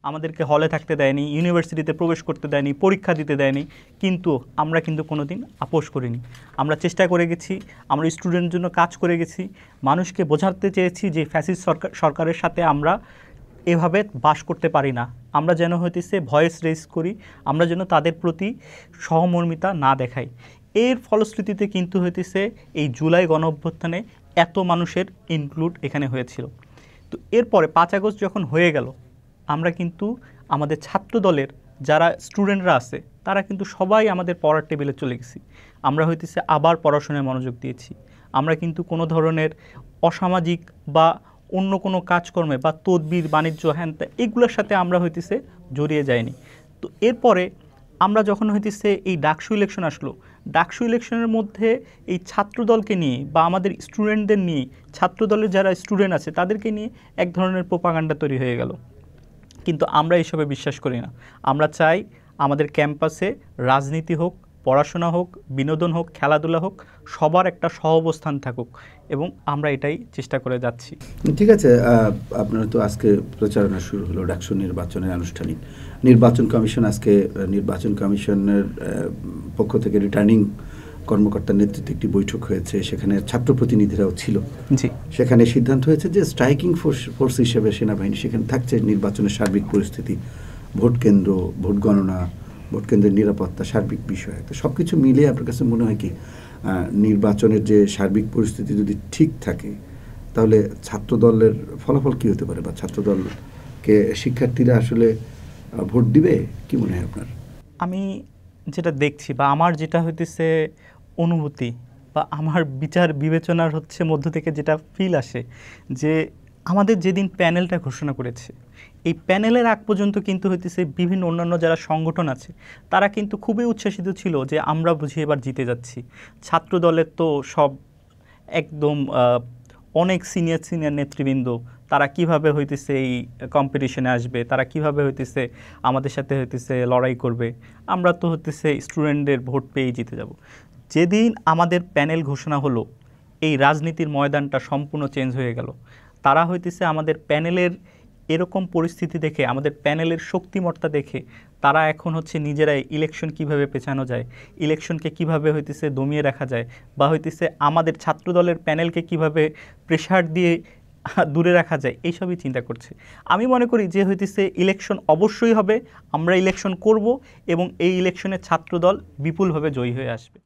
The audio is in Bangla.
আমাদেরকে হলে থাকতে দেয়নি, ইউনিভার্সিটিতে প্রবেশ করতে দেয়নি, পরীক্ষা দিতে দেয়নি, কিন্তু আমরা কিন্তু কোনো দিন আপোষ করিনি। আমরা চেষ্টা করে গেছি, আমরা স্টুডেন্টের জন্য কাজ করে গেছি, মানুষকে বোঝাতে চেয়েছি যে ফ্যাসিস্ট সরকারের সাথে আমরা এভাবে বাস করতে পারি না। আমরা যেন হইতেছে ভয়েস রেজ করি, আমরা যেন তাদের প্রতি সহমর্মিতা না দেখাই। এর ফলশ্রুতিতে কিন্তু হইতেছে এই জুলাই গণ অভ্যুত্থানে এত মানুষের ইনক্লুড এখানে হয়েছিল। তো এরপরে 5 আগস্ট যখন হয়ে গেল, আমরা কিন্তু আমাদের ছাত্র দলের যারা স্টুডেন্টরা আছে তারা কিন্তু সবাই আমাদের পড়ার টেবিলে চলে গেছি। আমরা হইতেছে আবার পড়াশোনায় মনোযোগ দিয়েছি। আমরা কিন্তু কোনো ধরনের অসামাজিক বা অন্য কোনো কাজকর্মে বা তদবির বাণিজ্য হ্যান এগুলোর সাথে আমরা হইতেছে জড়িয়ে যাইনি। তো এরপরে আমরা যখন হইতেছে এই ডাকসু ইলেকশন আসলো, ডাকসু ইলেকশনের মধ্যে এই ছাত্রদলকে নিয়ে বা আমাদের স্টুডেন্টদের নিয়ে, ছাত্রদলের যারা স্টুডেন্ট আছে তাদেরকে নিয়ে এক ধরনের প্রোপাগান্ডা তৈরি হয়ে গেল। কিন্তু আমরা এসবে বিশ্বাস করি না। আমরা চাই আমাদের ক্যাম্পাসে রাজনীতি হোক, পড়াশোনা হোক, বিনোদন হোক, খেলাধুলা হোক, সবার একটা সহাবস্থান থাকুক, এবং আমরা এটাই চেষ্টা করে যাচ্ছি। ঠিক আছে, আপনার তো আজকে প্রচারণা শুরু হলো ডাকসু নির্বাচনের আনুষ্ঠানিক। নির্বাচন কমিশন আজকে নির্বাচন কমিশনের পক্ষ থেকে রিটার্নিং কর্মকর্তার নেতৃত্বে একটি বৈঠক হয়েছে, সেখানে ছাত্র প্রতিনিধিরাও ছিল। জি, সেখানে সিদ্ধান্ত হয়েছে যে স্ট্রাইকিং ফোর্স হিসেবে সেনাবাহিনী সেখানে থাকছে। নির্বাচনের সার্বিক পরিস্থিতি, ভোট কেন্দ্র, ভোট গণনা, ভোট কেন্দ্রের নিরাপত্তা, সার্বিক বিষয়, তো সব কিছু মিলিয়ে আপনার কাছে মনে হয় কি নির্বাচনের যে সার্বিক পরিস্থিতি যদি ঠিক থাকে তাহলে ছাত্রদলের ফলাফল কী হতে পারে, বা ছাত্রদলকে শিক্ষার্থীরা আসলে ভোট দিবে, কি মনে হয় আপনার? আমি যেটা দেখছি বা আমার যেটা হইতেছে অনুভূতি বা আমার বিচার বিবেচনার হচ্ছে মধ্য থেকে যেটা ফিল আসে, যে আমাদের যেদিন প্যানেলটা ঘোষণা করেছে, এই প্যানেলের আগ পর্যন্ত কিন্তু হইতেছে বিভিন্ন অন্যান্য যারা সংগঠন আছে তারা কিন্তু খুবই উচ্ছ্বাসিত ছিল যে আমরা বুঝি এবার জিতে যাচ্ছি। ছাত্র দলের তো সব একদম অনেক সিনিয়র নেতৃবৃন্দ, তারা কিভাবে হইতেছে এই কম্পিটিশনে আসবে, তারা কিভাবে হইতেছে আমাদের সাথে হইতেছে লড়াই করবে, আমরা তো হইতেছে স্টুডেন্টদের ভোট পেয়েই জিতে যাব। যেদিন আমাদের প্যানেল ঘোষণা হলো, এই রাজনীতির ময়দানটা সম্পূর্ণ চেঞ্জ হয়ে গেল। তারা হইতেছে আমাদের প্যানেলের এরকম পরিস্থিতি দেখে, আমাদের প্যানেলের শক্তিমত্তা দেখে তারা এখন হচ্ছে নিজেরাই ইলেকশন কিভাবে পেছানো যায়, ইলেকশনকে কিভাবে হইতেছে দমিয়ে রাখা যায়, বা হইতেছে আমাদের ছাত্রদলের প্যানেলকে কিভাবে প্রেশার দিয়ে দূরে রাখা যায়, এইসবই চিন্তা করছে। আমি মনে করি যে হইতেছে ইলেকশন অবশ্যই হবে, আমরা ইলেকশন করব, এবং এই ইলেকশনে ছাত্রদল বিপুলভাবে জয়ী হয়ে আসবে।